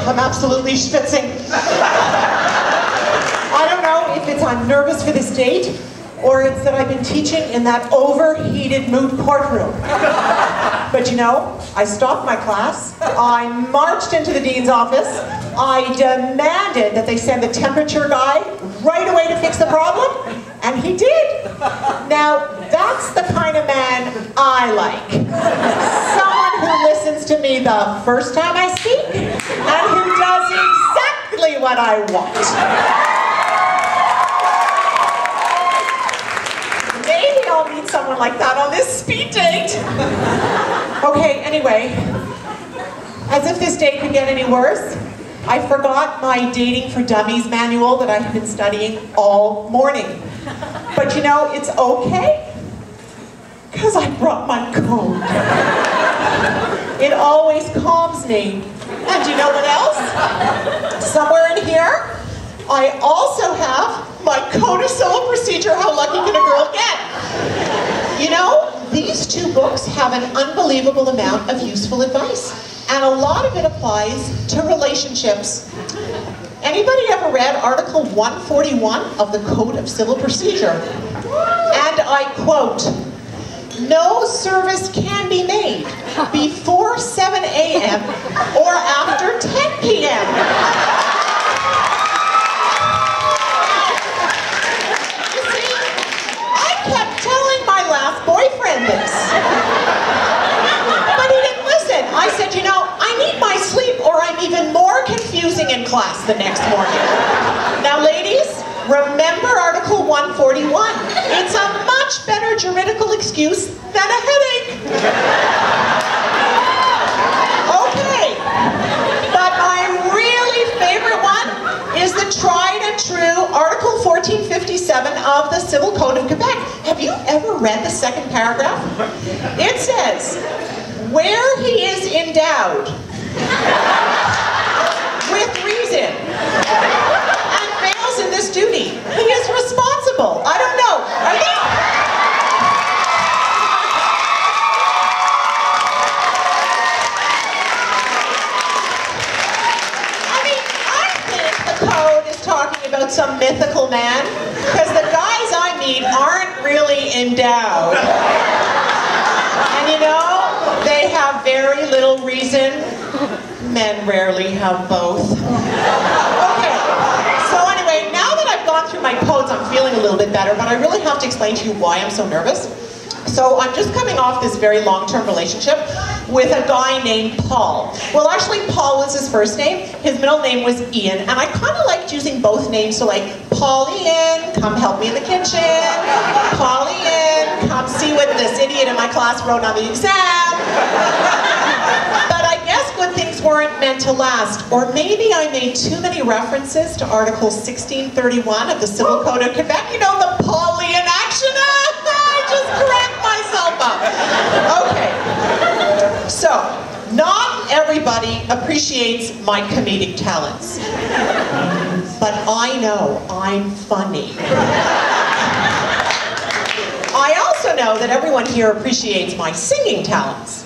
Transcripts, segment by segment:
I'm absolutely schwitzing. I don't know if it's I'm nervous for this date, or it's that I've been teaching in that overheated moot courtroom. But you know, I stopped my class, I marched into the dean's office, I demanded that they send the temperature guy right away to fix the problem, and he did. Now, that's the kind of man I like. Someone who listens to me the first time I speak, and who does exactly what I want. Maybe I'll meet someone like that on this speed date. Okay, anyway, as if this date could get any worse, I forgot my Dating for Dummies manual that I have been studying all morning. But you know, it's okay, because I brought my coat. It always calms me. And you know what else? Somewhere in here, I also have my Code of Civil Procedure, How Lucky Can a Girl Get? You know, these two books have an unbelievable amount of useful advice, and a lot of it applies to relationships. Anybody ever read Article 141 of the Code of Civil Procedure? And I quote, "No service can be made before 7 a.m. or after 10 p.m. You see, I kept telling my last boyfriend this. But he didn't listen. I said, you know, I need my sleep or I'm even more confusing in class the next morning. Now ladies, remember Article 141. It's a much better juridical excuse than a headache. Okay, but my really favorite one is the tried and true Article 1457 of the Civil Code of Quebec. Have you ever read the second paragraph? It says, where he is endowed with reason and fails in this duty, he is responsible. I don't know. Are they? I mean, I think the code is talking about some mythical man, because the guys I meet aren't really endowed. And you know, they have very little reason. Men rarely have both. Okay, so anyway, now that I've gone through my codes, I'm feeling a little bit better, but I really have to explain to you why I'm so nervous. So I'm just coming off this very long-term relationship with a guy named Paul. Well, actually, Paul was his first name. His middle name was Ian, and I kind of liked using both names, so like, Paul Ian, come help me in the kitchen. Paul Ian, come see what this idiot in my class wrote on the exam. But I guess good things weren't meant to last, or maybe I made too many references to Article 1631 of the Civil Code of Quebec. You know, the Paulian action. I just cracked myself up. Okay, so not everybody appreciates my comedic talents, but I know I'm funny. I also know that everyone here appreciates my singing talents.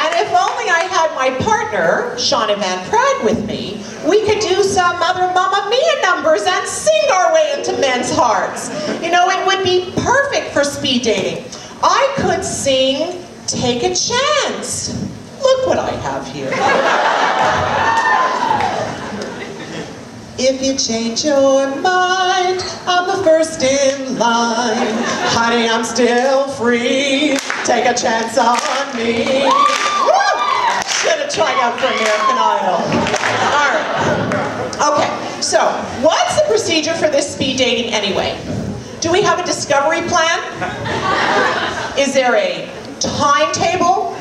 And if only I had my partner, Shauna Van Prague, with me, we could do some other Mamma Mia numbers and sing our way into men's hearts. You know, it would be perfect for speed dating. I could sing Take a Chance. Look what I have here. If you change your mind, I'm the first in line. Honey, I'm still free. Take a chance on me. Woo! Should have tried out for American Idol. All right. Okay, so what's the procedure for this speed dating anyway? Do we have a discovery plan? Is there a timetable?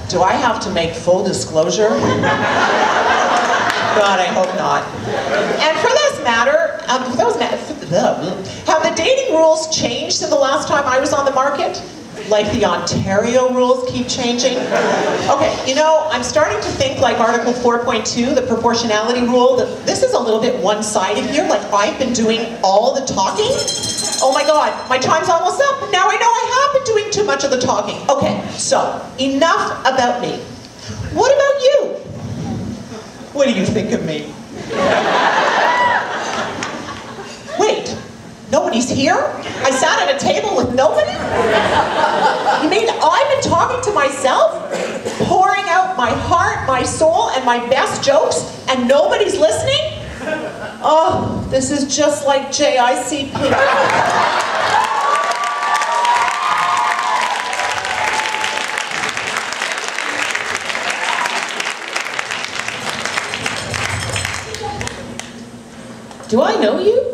Do I have to make full disclosure? God, I hope not. And for this matter, have the dating rules changed since the last time I was on the market? Like the Ontario rules keep changing? Okay, you know, I'm starting to think like Article 4.2, the proportionality rule, that this is a little bit one-sided here, like I've been doing all the talking. Oh my God, my time's almost up. Now I know I have been doing too much of the talking. Okay, so enough about me. What about you? What do you think of me? Wait, nobody's here? I sat at a table with nobody? You mean I've been talking to myself? Pouring out my heart, my soul, and my best jokes, and nobody's listening? Oh, this is just like JICP. Do I know you?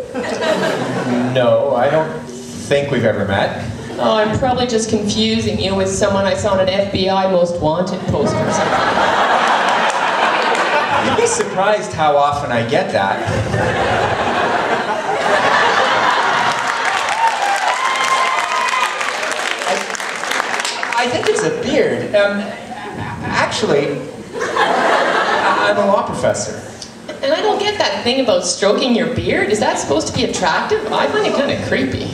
No, I don't think we've ever met. Oh, I'm probably just confusing you with someone I saw on an FBI Most Wanted poster or something. You'd be surprised how often I get that. I think it's a beard. Actually, I'm a law professor. And I don't get that thing about stroking your beard. Is that supposed to be attractive? I find it kind of creepy.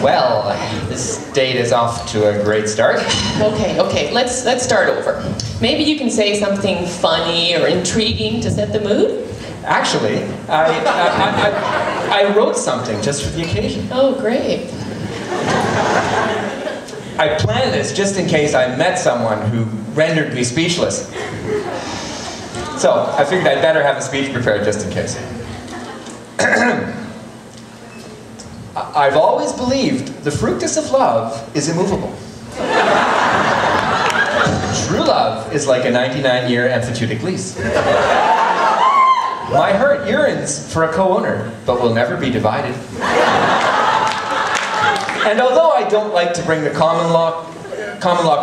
Well, this date is off to a great start. Okay, let's start over. Maybe you can say something funny or intriguing to set the mood? Actually, I wrote something just for the occasion. Oh, great. I planned this just in case I met someone who rendered me speechless. So, I figured I'd better have a speech prepared just in case. I've always believed the fructus of love is immovable. True love is like a 99-year emphyteutic lease. My heart yearns for a co-owner, but will never be divided. And although I don't like to bring the common law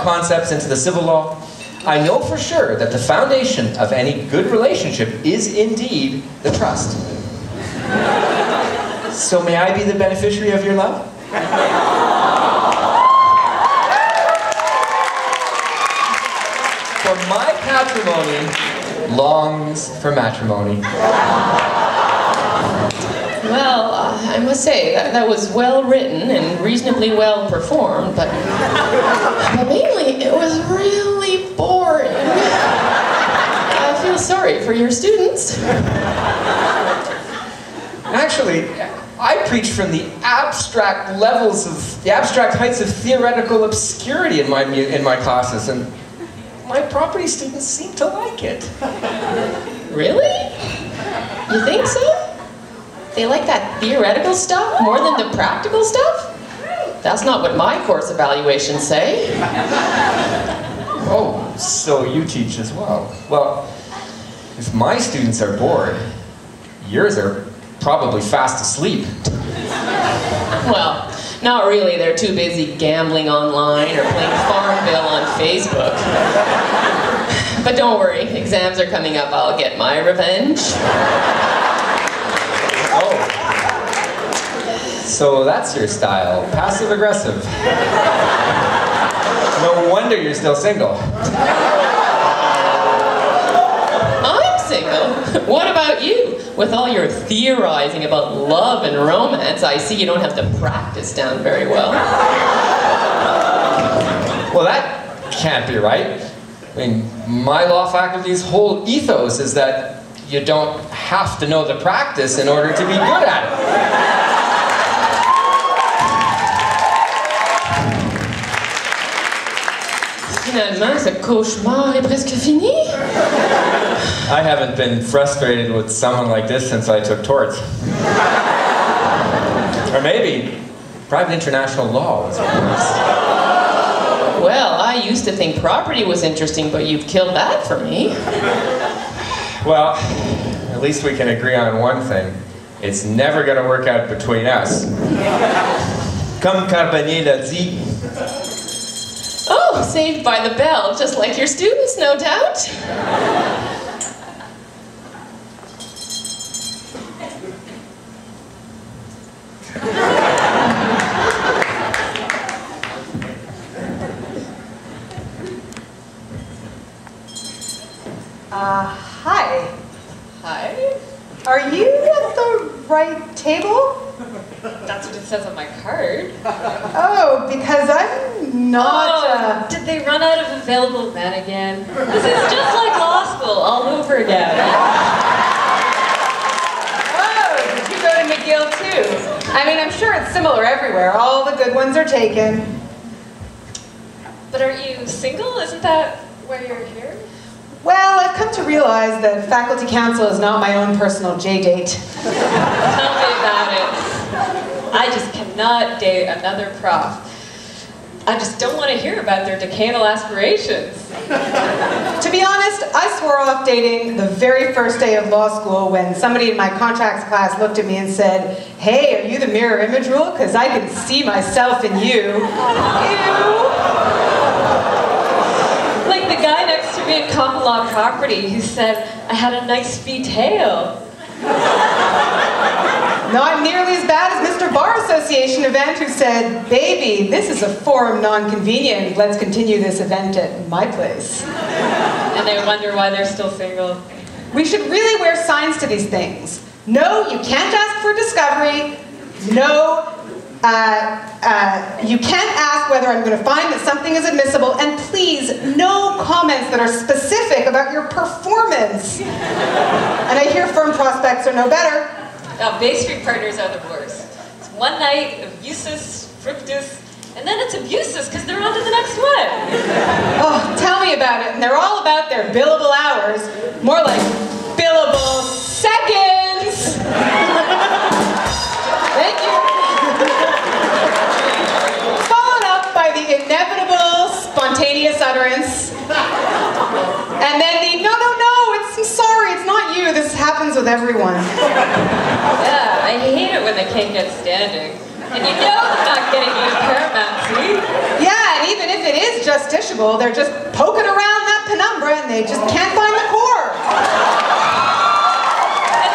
concepts into the civil law, I know for sure that the foundation of any good relationship is indeed the trust. So may I be the beneficiary of your love? For my patrimony longs for matrimony. Well, I must say, that was well written and reasonably well performed, but mainly it was really boring. I feel sorry for your students. Actually, I preach from the abstract heights of theoretical obscurity in my classes, and my property students seem to like it. Really? You think so? They like that theoretical stuff more than the practical stuff? That's not what my course evaluations say. Oh, so you teach as well. Well, if my students are bored, yours are probably fast asleep. Well, not really. They're too busy gambling online or playing Farmville on Facebook. But don't worry, exams are coming up. I'll get my revenge. Oh. So that's your style, passive-aggressive. No wonder you're still single. I'm single. What about you? With all your theorizing about love and romance, I see you don't have the practice down very well. Well, that can't be right. I mean, my law faculty's whole ethos is that you don't have to know the practice in order to be good at it. Finalement, ce cauchemar est presque fini. I haven't been frustrated with someone like this since I took torts. Or maybe private international law was worse. Well, I used to think property was interesting, but you've killed that for me. Well, at least we can agree on one thing. It's never going to work out between us. Comme Carpentier l'a dit. Oh, saved by the bell, just like your students, no doubt. Hi. Hi. Are you at the right table? That's what it says on my card. Oh, because I'm Not, Did they run out of available men again? This is just like law school all over again. Oh, did you go to McGill too? I mean, I'm sure it's similar everywhere. All the good ones are taken. But aren't you single? Isn't that why you're here? Well, I've come to realize that faculty council is not my own personal J-date. Tell me about it. I just cannot date another prof. I just don't want to hear about their decadal aspirations. To be honest, I swore off dating the very first day of law school when somebody in my contracts class looked at me and said, "Hey, are you the mirror image rule? Because I can see myself in you." Ew. Like the guy next to me in common law property who said I had a nice speed tail. Not nearly as bad as Mr. Bar Association event who said, "Baby, this is a forum non-convenient. Let's continue this event at my place." And they wonder why they're still single. We should really wear signs to these things. No, you can't ask for discovery. No, you can't ask whether I'm going to find that something is admissible. And please, no comments that are specific about your performance. And I hear firm prospects are no better. Now, Bay Street partners are the worst. It's one night of usus, fructus, and then it's abusus because they're on to the next one. Oh, tell me about it. And they're all about their billable hours. More like billable seconds. Thank you. Followed up by the inevitable spontaneous utterance. And then the, "No, I'm sorry, it's not you. This happens with everyone." Yeah, I hate it when they can't get standing. And you know they're not getting you to Paramount, see? Yeah, and even if it is justiciable, they're just poking around that penumbra and they just can't find the core. And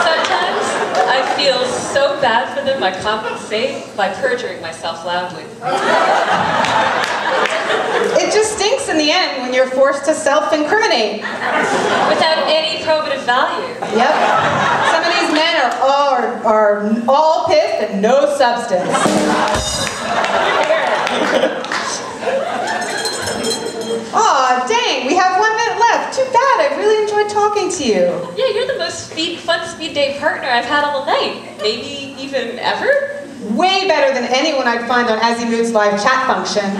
sometimes I feel so bad for them I compensate by perjuring myself loudly. It just stinks in the end when you're forced to self-incriminate. Without any probative value. Yep. Some of these men are all pith and no substance. Aw, dang, we have 1 minute left. Too bad, I really enjoyed talking to you. Yeah, you're the most fun speed date partner I've had all night. Maybe even ever? Way better than anyone I'd find on Azimuth's live chat function.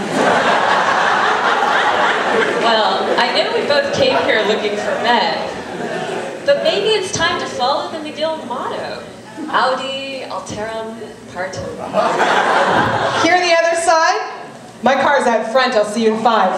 Well, I know we both came here looking for men, but maybe it's time to follow the McGill motto. Audi, alterum, partum. Here on the other side, my car's out front. I'll see you in 5.